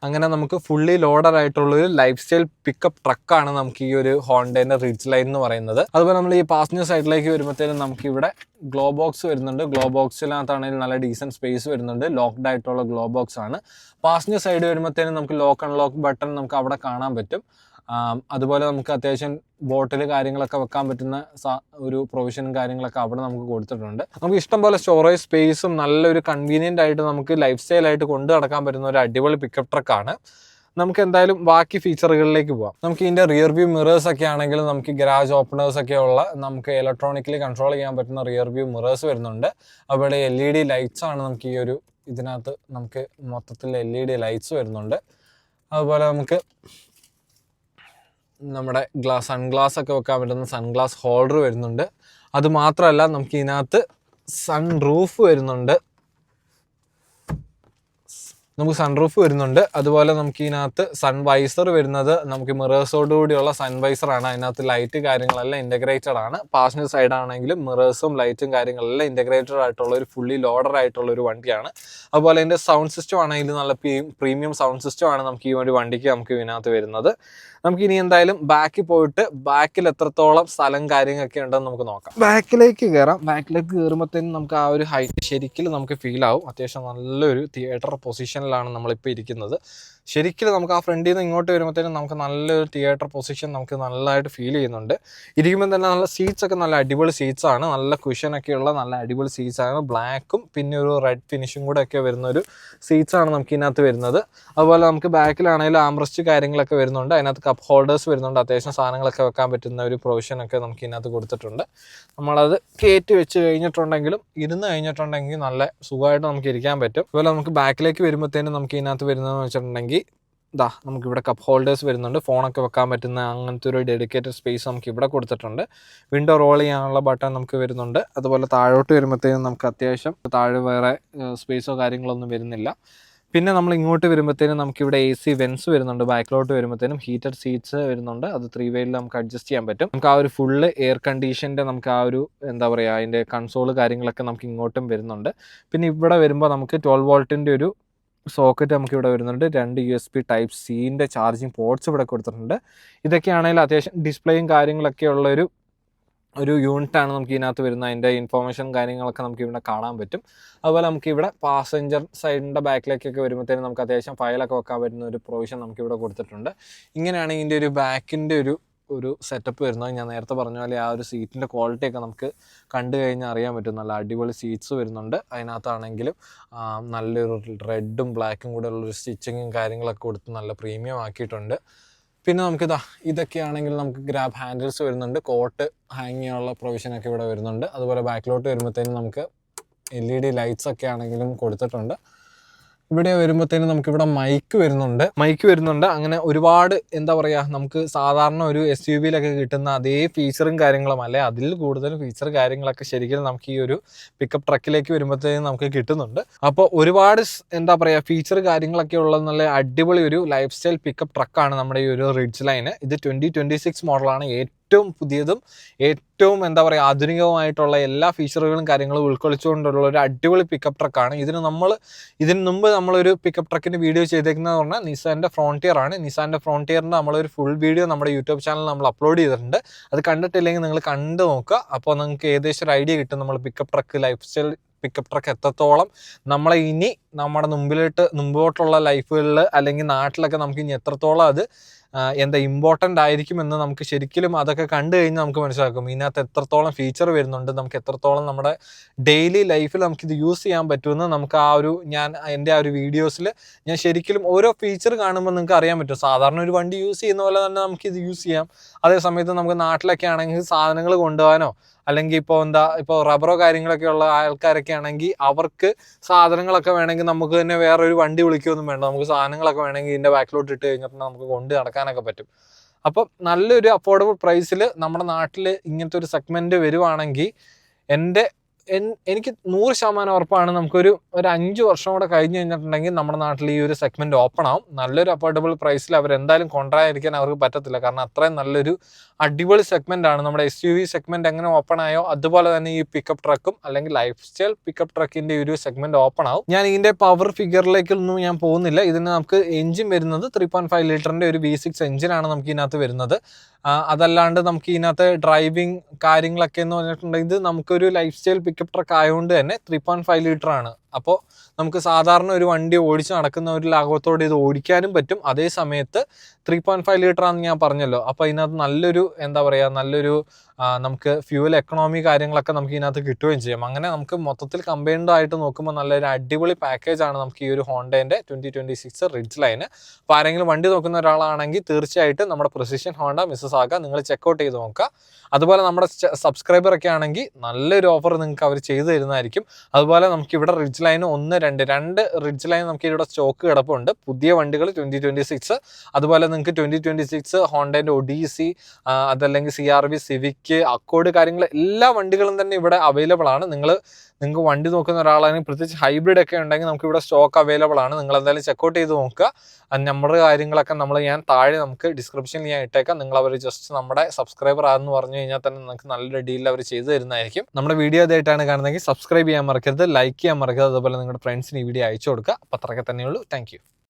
അങ്ങനെ നമുക്ക് ഫുള്ളി ലോഡഡ് ആയിട്ടുള്ളൊരു ലൈഫ് സ്റ്റൈൽ പിക്കപ്പ് ട്രക്കാണ് നമുക്ക് ഈ ഒരു ഹോണ്ടേൻ്റെ റിഡ്ജ് ലൈൻ എന്ന് പറയുന്നത്. അതുപോലെ നമ്മൾ ഈ പാസഞ്ചർ സൈഡിലേക്ക് വരുമ്പോഴത്തേനും നമുക്ക് ഇവിടെ ഗ്ലോ ബോക്സ് വരുന്നുണ്ട്. ഗ്ലോ ബോക്സിനകത്താണെങ്കിൽ നല്ല ഡീസൻറ്റ് സ്പേസ് വരുന്നുണ്ട്. ലോക്ക്ഡ് ആയിട്ടുള്ള ഗ്ലോ ബോക്സ് ആണ്. പാസഞ്ചർ സൈഡ് വരുമ്പോഴത്തേനും നമുക്ക് ലോക്ക് അൺലോക്ക് ബട്ടൺ നമുക്ക് അവിടെ കാണാൻ puttum. അതുപോലെ നമുക്ക് അത്യാവശ്യം ബോട്ടിൽ കാര്യങ്ങളൊക്കെ വെക്കാൻ പറ്റുന്ന ഒരു പ്രൊവിഷനും കാര്യങ്ങളൊക്കെ അവിടെ നമുക്ക് കൊടുത്തിട്ടുണ്ട്. നമുക്ക് ഇഷ്ടംപോലെ സ്റ്റോറേജ് സ്പേസും നല്ലൊരു കൺവീനിയൻ്റ് ആയിട്ട് നമുക്ക് ലൈഫ് സ്റ്റൈലായിട്ട് കൊണ്ടു നടക്കാൻ പറ്റുന്ന ഒരു അടിപൊളി പിക്കപ്പ് ട്രക്കാണ്. നമുക്ക് എന്തായാലും ബാക്കി ഫീച്ചറുകളിലേക്ക് പോകാം. നമുക്ക് ഇതിൻ്റെ റിയർ വ്യൂ മിറേഴ്സ് ഒക്കെ ആണെങ്കിൽ നമുക്ക് ഗരാജ് ഓപ്പണേഴ്സ് ഒക്കെ ഉള്ള നമുക്ക് ഇലക്ട്രോണിക്കലി കൺട്രോൾ ചെയ്യാൻ പറ്റുന്ന റിയർ വ്യൂ മിറേഴ്സ് വരുന്നുണ്ട്. അവിടെ LED ലൈറ്റ്സ് ആണ് നമുക്ക് ഈ ഒരു ഇതിനകത്ത് നമുക്ക് മൊത്തത്തിൽ LED ലൈറ്റ്സ് വരുന്നുണ്ട്. അതുപോലെ നമുക്ക് നമ്മുടെ സൺഗ്ലാസ് ഒക്കെ വെക്കാൻ പറ്റുന്ന സൺഗ്ലാസ് ഹോൾഡർ വരുന്നുണ്ട്. അതുമാത്രമല്ല നമുക്ക് ഇതിനകത്ത് സൺ റൂഫ് വരുന്നുണ്ട്. അതുപോലെ നമുക്ക് ഇതിനകത്ത് സൺ വൈസർ വരുന്നത് നമുക്ക് മിറേഴ്സോട് കൂടിയുള്ള സൺ വൈസറാണ്. അതിനകത്ത് ലൈറ്റ് കാര്യങ്ങളെല്ലാം ഇൻ്റഗ്രേറ്റഡ് ആണ്. പാസഞ്ചർ സൈഡ് ആണെങ്കിലും മിറേഴ്സും ലൈറ്റും കാര്യങ്ങളെല്ലാം ഇൻ്റഗ്രേറ്റഡ് ആയിട്ടുള്ള ഒരു ഫുള്ളി ലോഡർ ആയിട്ടുള്ള ഒരു വണ്ടിയാണ്. അതുപോലെ ഇതിൻ്റെ സൗണ്ട് സിസ്റ്റം ആണെങ്കിൽ നല്ല പ്രീമിയം സൗണ്ട് സിസ്റ്റം ആണ് നമുക്ക് ഈ ഒരു വണ്ടിക്ക് നമുക്ക് ഇതിനകത്ത് വരുന്നത്. നമുക്കിനി എന്തായാലും ബാക്കിൽ പോയിട്ട് ബാക്കിൽ എത്രത്തോളം സ്ഥലം കാര്യങ്ങളൊക്കെ ഉണ്ടെന്ന് നമുക്ക് നോക്കാം. ബാക്കിലേക്ക് കയറാം. ബാക്കിലേക്ക് കയറുമ്പോഴത്തേനും നമുക്ക് ആ ഒരു ഹൈറ്റ് ശരിക്കും നമുക്ക് ഫീൽ ആവും. അത്യാവശ്യം നല്ലൊരു തിയേറ്റർ പൊസിഷൻ പൊസിഷനിലാണ് നമ്മളിപ്പോൾ ഇരിക്കുന്നത്. ശരിക്കും നമുക്ക് ആ ഫ്രണ്ടിൽ നിന്ന് ഇങ്ങോട്ട് വരുമ്പോഴത്തേനും നമുക്ക് നല്ലൊരു തിയേറ്റർ പൊസിഷൻ നമുക്ക് നല്ലതായിട്ട് ഫീൽ ചെയ്യുന്നുണ്ട്. ഇരിക്കുമ്പോൾ തന്നെ നല്ല സീറ്റ്സൊക്കെ നല്ല അടിപൊളി സീറ്റ്സാണ്, നല്ല കുഷനൊക്കെയുള്ള നല്ല അടിപൊളി സീറ്റ്സാണ്. ബ്ലാക്കും പിന്നെ ഒരു റെഡ് ഫിനിഷും കൂടെ ഒക്കെ വരുന്ന ഒരു സീറ്റ്സാണ് നമുക്ക് ഇതിനകത്ത് വരുന്നത്. അതുപോലെ നമുക്ക് ബാക്കിലാണെങ്കിലും ആംബ്രസ്റ്റ് കാര്യങ്ങളൊക്കെ വരുന്നുണ്ട്. അതിനകത്ത് കപ്പ് ഹോൾഡേഴ്സ് വരുന്നുണ്ട്. അത്യാവശ്യം സാധനങ്ങളൊക്കെ വെക്കാൻ പറ്റുന്ന ഒരു പ്രൊവിഷനൊക്കെ നമുക്ക് ഇതിനകത്ത് കൊടുത്തിട്ടുണ്ട്. നമ്മളത് കയറ്റി വെച്ച് കഴിഞ്ഞിട്ടുണ്ടെങ്കിലും ഇരുന്ന് കഴിഞ്ഞിട്ടുണ്ടെങ്കിൽ നല്ല സുഖമായിട്ട് നമുക്ക് ഇരിക്കാൻ പറ്റും. അതുപോലെ നമുക്ക് ബാക്കിലേക്ക് വരുമ്പോഴത്തേനും നമുക്ക് ഇതിനകത്ത് വരുന്നതെന്ന് വെച്ചിട്ടുണ്ടെങ്കിൽ നമുക്കിവിടെ കപ്പ് ഹോൾഡേഴ്സ് വരുന്നുണ്ട്. ഫോണൊക്കെ വെക്കാൻ പറ്റുന്ന അങ്ങനത്തെ ഒരു ഡെഡിക്കേറ്റഡ് സ്പേസ് നമുക്ക് ഇവിടെ കൊടുത്തിട്ടുണ്ട്. വിൻഡോ റോൾ ചെയ്യാനുള്ള ബട്ടൺ നമുക്ക് വരുന്നുണ്ട്. അതുപോലെ താഴോട്ട് വരുമ്പോഴത്തേനും നമുക്ക് അത്യാവശ്യം താഴെ വേറെ സ്പേസോ കാര്യങ്ങളൊന്നും വരുന്നില്ല. പിന്നെ നമ്മൾ ഇങ്ങോട്ട് വരുമ്പോഴത്തേനും നമുക്കിവിടെ AC വെൻസ് വരുന്നുണ്ട്. ബാക്കിലോട്ട് വരുമ്പോഴത്തേനും ഹീറ്റഡ് സീറ്റ്സ് വരുന്നുണ്ട്. അത് 3 വേയിൽ നമുക്ക് അഡ്ജസ്റ്റ് ചെയ്യാൻ പറ്റും. നമുക്ക് ആ ഒരു ഫുള്ള് എയർ കണ്ടീഷൻ്റെ നമുക്ക് ആ ഒരു എന്താ പറയുക അതിൻ്റെ കൺസോള് കാര്യങ്ങളൊക്കെ നമുക്ക് ഇങ്ങോട്ടും വരുന്നുണ്ട്. പിന്നെ ഇവിടെ വരുമ്പോൾ നമുക്ക് 12 വോൾട്ടിൻ്റെ ഒരു സോക്കറ്റ് നമുക്ക് ഇവിടെ വരുന്നുണ്ട്. 2 USB Type-Cൻ്റെ ചാർജിങ് പോർട്സ് ഇവിടെ കൊടുത്തിട്ടുണ്ട്. ഇതൊക്കെയാണെങ്കിൽ അത്യാവശ്യം ഡിസ്പ്ലേയും കാര്യങ്ങളൊക്കെ ഉള്ളൊരു യൂണിറ്റാണ് നമുക്ക് ഇതിനകത്ത് വരുന്നത്. അതിൻ്റെ ഇൻഫോർമേഷൻ കാര്യങ്ങളൊക്കെ നമുക്ക് ഇവിടെ കാണാൻ പറ്റും. അതുപോലെ നമുക്കിവിടെ പാസഞ്ചർ സൈഡിൻ്റെ ബാക്കിലേക്കൊക്കെ വരുമ്പോഴത്തേനും നമുക്ക് അത്യാവശ്യം ഫയലൊക്കെ വെക്കാൻ പറ്റുന്ന ഒരു പ്രൊവിഷൻ നമുക്കിവിടെ കൊടുത്തിട്ടുണ്ട്. ഇങ്ങനെയാണ് ഇതിൻ്റെ ഒരു ബാക്കിൻ്റെ ഒരു സെറ്റപ്പ് വരുന്നത്. ഞാൻ നേരത്തെ പറഞ്ഞ പോലെ ആ ഒരു സീറ്റിൻ്റെ ക്വാളിറ്റിയൊക്കെ നമുക്ക് കണ്ടു കഴിഞ്ഞാൽ അറിയാൻ പറ്റും. നല്ല അടിപൊളി സീറ്റ്സ് വരുന്നുണ്ട്. അതിനകത്താണെങ്കിലും നല്ലൊരു റെഡും ബ്ലാക്കും കൂടെ ഉള്ളൊരു സ്റ്റിച്ചിങ്ങും കാര്യങ്ങളൊക്കെ കൊടുത്ത് നല്ല പ്രീമിയം ആക്കിയിട്ടുണ്ട്. പിന്നെ നമുക്കിതാ ഇതൊക്കെയാണെങ്കിൽ നമുക്ക് ഗ്രാബ് ഹാൻഡിൽസ് വരുന്നുണ്ട്. കോട്ട് ഹാങ് ചെയ്യാനുള്ള പ്രൊവിഷനൊക്കെ ഇവിടെ വരുന്നുണ്ട്. അതുപോലെ ബാക്കിലോട്ട് വരുമ്പോഴത്തേനും നമുക്ക് LED ലൈറ്റ്സ് ഒക്കെ ആണെങ്കിലും കൊടുത്തിട്ടുണ്ട്. ഇവിടെ വരുമ്പോഴത്തേനും നമുക്കിവിടെ മൈക്ക് വരുന്നുണ്ട്. അങ്ങനെ ഒരുപാട് എന്താ പറയുക നമുക്ക് സാധാരണ ഒരു SUV-ലൊക്കെ കിട്ടുന്ന അതേ ഫീച്ചറും കാര്യങ്ങളും അല്ലെ അതിൽ കൂടുതൽ ഫീച്ചർ കാര്യങ്ങളൊക്കെ ശരിക്കും നമുക്ക് ഈ ഒരു പിക്കപ്പ് ട്രക്കിലേക്ക് വരുമ്പോഴത്തേനും നമുക്ക് കിട്ടുന്നുണ്ട്. അപ്പോൾ ഒരുപാട് എന്താ പറയുക ഫീച്ചർ കാര്യങ്ങളൊക്കെ ഉള്ള നല്ല അടിപൊളി ഒരു ലൈഫ് സ്റ്റൈൽ പിക്കപ്പ് ട്രക്കാണ് നമ്മുടെ ഈ ഒരു റിഡ്ജ് ലൈന്. ഇത് 2026 മോഡലാണ്. ഏറ്റവും പുതിയതും ഏറ്റവും എന്താ പറയുക ആധുനികവുമായിട്ടുള്ള എല്ലാ ഫീച്ചറുകളും കാര്യങ്ങളും ഉൾക്കൊള്ളിച്ചുകൊണ്ടുള്ള ഒരു അടിപൊളി പിക്കപ്പ് ട്രക്കാണ്. ഇതിന് മുമ്പ് നമ്മളൊരു പിക്കപ്പ് ട്രക്കിൻ്റെ വീഡിയോ ചെയ്തേക്കുന്നത് പറഞ്ഞാൽ നിസാൻ്റെ ഫ്രോണ്ടിയർ ആണ്. നിസാൻ്റെ ഫ്രോണ്ടിയറിൻ്റെ നമ്മളൊരു ഫുൾ വീഡിയോ നമ്മുടെ യൂട്യൂബ് ചാനലിൽ നമ്മൾ അപ്ലോഡ് ചെയ്തിട്ടുണ്ട്. അത് കണ്ടിട്ടില്ലെങ്കിൽ നിങ്ങൾ കണ്ടു നോക്കുക. അപ്പോൾ നിങ്ങൾക്ക് ഏകദേശം ഒരു ഐഡിയ കിട്ടും നമ്മൾ pickup truck life style pickup truck എത്രത്തോളം നമ്മളെ ഇനി നമ്മുടെ മുമ്പോട്ടുള്ള ലൈഫുകളിൽ അല്ലെങ്കിൽ നാട്ടിലൊക്കെ നമുക്ക് ഇനി എത്രത്തോളം അത് ഇമ്പോർട്ടൻ്റ് ആയിരിക്കുമെന്ന് നമുക്ക് ശരിക്കും അതൊക്കെ കണ്ടു കഴിഞ്ഞാൽ നമുക്ക് മനസ്സിലാക്കും. ഇതിനകത്ത് എത്രത്തോളം ഫീച്ചർ വരുന്നുണ്ട്, നമുക്ക് എത്രത്തോളം നമ്മുടെ ഡെയിലി ലൈഫിൽ നമുക്കിത് യൂസ് ചെയ്യാൻ പറ്റുമെന്ന് നമുക്ക് എൻ്റെ ആ ഒരു വീഡിയോസിൽ ഞാൻ ശരിക്കും ഓരോ ഫീച്ചർ കാണുമ്പോൾ നിങ്ങൾക്ക് അറിയാൻ പറ്റും. സാധാരണ ഒരു വണ്ടി യൂസ് ചെയ്യുന്ന പോലെ തന്നെ നമുക്കിത് യൂസ് ചെയ്യാം. അതേ സമയത്ത് നമുക്ക് നാട്ടിലൊക്കെ ആണെങ്കിൽ സാധനങ്ങൾ കൊണ്ടുപോകാനോ അല്ലെങ്കിൽ ഇപ്പോൾ റബ്ബറോ കാര്യങ്ങളൊക്കെ ഉള്ള ആൾക്കാരൊക്കെ ആണെങ്കിൽ അവർക്ക് സാധനങ്ങളൊക്കെ വേണമെങ്കിൽ നമുക്ക് തന്നെ വേറൊരു വണ്ടി വിളിക്കുകയൊന്നും വേണ്ട. നമുക്ക് സാധനങ്ങളൊക്കെ വേണമെങ്കിൽ ഇതിൻ്റെ ബാക്കിലോട്ട് ഇട്ട് കഴിഞ്ഞിട്ട് നമുക്ക് കൊണ്ട് നടക്കാനൊക്കെ പറ്റും. അപ്പം നല്ലൊരു അഫോർഡബിൾ പ്രൈസിൽ നമ്മുടെ നാട്ടിൽ ഇങ്ങനത്തെ ഒരു സെഗ്മെൻറ്റ് വരുവാണെങ്കിൽ എനിക്ക് 100% ഉറപ്പാണ്. നമുക്കൊരു 5 വർഷം കൂടെ കഴിഞ്ഞ് കഴിഞ്ഞിട്ടുണ്ടെങ്കിൽ നമ്മുടെ നാട്ടിൽ ഈ ഒരു സെഗ്മെൻറ്റ് ഓപ്പൺ ആവും. നല്ലൊരു അഫോർഡബിൾ പ്രൈസിൽ അവരെന്തായാലും കൊണ്ടുവരാതിരിക്കാൻ അവർക്ക് പറ്റത്തില്ല. കാരണം അത്രയും നല്ലൊരു അടിപൊളി സെഗ്മെൻ്റ് ആണ്. നമ്മുടെ SUV സെഗ്മെൻറ്റ് എങ്ങനെ ഓപ്പൺ ആയോ അതുപോലെ തന്നെ ഈ പിക്കപ്പ് ട്രക്കും അല്ലെങ്കിൽ ലൈഫ് സ്റ്റൈൽ പിക്കപ്പ് ട്രക്കിൻ്റെ ഒരു സെഗ്മെൻറ്റ് ഓപ്പൺ ആവും. ഞാൻ ഇതിൻ്റെ പവർ ഫിഗറിലേക്കൊന്നും ഞാൻ പോകുന്നില്ല. ഇതിന് നമുക്ക് എഞ്ചിൻ വരുന്നത് 3.5 ലിറ്ററിൻ്റെ ഒരു V6 എഞ്ചിനാണ് നമുക്ക് ഇതിനകത്ത് വരുന്നത്. അതല്ലാണ്ട് നമുക്ക് ഇതിനകത്ത് ഡ്രൈവിംഗ് കാര്യങ്ങളൊക്കെ എന്ന് പറഞ്ഞിട്ടുണ്ടെങ്കിൽ ഇത് നമുക്കൊരു ലൈഫ് സ്റ്റൈൽ പിക്കപ്പ് ട്രക്ക് ആയതുകൊണ്ട് തന്നെ 3.5 ലിറ്റർ ആണ്. അപ്പോൾ നമുക്ക് സാധാരണ ഒരു വണ്ടി ഓടിച്ച് നടക്കുന്ന ഒരു ലാഘവത്തോടെ ഇത് ഓടിക്കാനും പറ്റും. അതേ സമയത്ത് 3.5 ലിറ്റർ ആണെന്ന് ഞാൻ പറഞ്ഞല്ലോ. അപ്പോൾ ഇതിനകത്ത് നല്ലൊരു നമുക്ക് ഫ്യൂവൽ എക്കണോമി കാര്യങ്ങളൊക്കെ നമുക്ക് ഇതിനകത്ത് കിട്ടുകയും ചെയ്യും. അങ്ങനെ നമുക്ക് മൊത്തത്തിൽ കമ്പൈൻഡ് ആയിട്ട് നോക്കുമ്പോൾ നല്ലൊരു അടിപൊളി പാക്കേജാണ് നമുക്ക് ഈ ഒരു ഹോണ്ടേൻ്റെ 2026 റിഡ്ജ് ലൈന്. അപ്പോൾ ആരെങ്കിലും വണ്ടി നോക്കുന്ന ഒരാളാണെങ്കിൽ തീർച്ചയായിട്ടും നമ്മുടെ പ്രിസിഷൻ ഹോണ്ട മിസ്സസാക നിങ്ങൾ ചെക്കൗട്ട് ചെയ്ത് നോക്കുക. അതുപോലെ നമ്മുടെ സബ്സ്ക്രൈബറൊക്കെ ആണെങ്കിൽ നല്ലൊരു ഓഫർ നിങ്ങൾക്ക് അവർ ചെയ്തു തരുന്നതായിരിക്കും. അതുപോലെ നമുക്കിവിടെ റിഡ്ജ് ലൈൻ 1, 2 റിഡ്ജ് ലൈൻ നമുക്ക് ഇവിടെ സ്റ്റോക്ക് കിടപ്പുണ്ട്. പുതിയ വണ്ടികൾ 2026. അതുപോലെ നിങ്ങൾക്ക് 2026 ഹോണ്ടേൻ്റെ ഒഡീസി അതല്ലെങ്കിൽ CR-V, സിവിക്ക്, അക്കോർഡ് കാര്യങ്ങൾ എല്ലാ വണ്ടികളും തന്നെ ഇവിടെ അവൈലബിൾ ആണ്. നിങ്ങൾക്ക് വണ്ടി നോക്കുന്ന ഒരാളാണെങ്കിൽ പ്രത്യേകിച്ച് ഹൈബ്രിഡ് ഒക്കെ ഉണ്ടെങ്കിൽ നമുക്ക് ഇവിടെ സ്റ്റോക്ക് അവൈലബിൾ ആണ്. നിങ്ങൾ എന്തായാലും ചെക്കൗട്ട് ചെയ്ത് നോക്കുക. നമ്പർ കാര്യങ്ങളൊക്കെ ഞാൻ താഴെ നമുക്ക് ഡിസ്ക്രിപ്ഷനിൽ ഞാൻ ഇട്ടേക്കാം. നിങ്ങൾ അവർ ജസ്റ്റ് നമ്മുടെ സബ്സ്ക്രൈബർ ആണെന്ന് പറഞ്ഞു കഴിഞ്ഞാൽ തന്നെ നിങ്ങൾക്ക് നല്ലൊരു ഡീൽ അവർ ചെയ്തു തരുന്നതായിരിക്കും. നമ്മുടെ വീഡിയോ ഇതായിട്ടാണ് കാണുന്നതെങ്കിൽ സബ്സ്ക്രൈബ് ചെയ്യാൻ മറക്കരുത്, ലൈക്ക് ചെയ്യാൻ മറക്കരുത്. അതുപോലെ നിങ്ങളുടെ ഫ്രണ്ട്സിന് ഈ വീഡിയോ അയച്ചു കൊടുക്കുക. അപ്പോൾ അത്രയൊക്കെ തന്നെയുള്ളൂ. Thank U.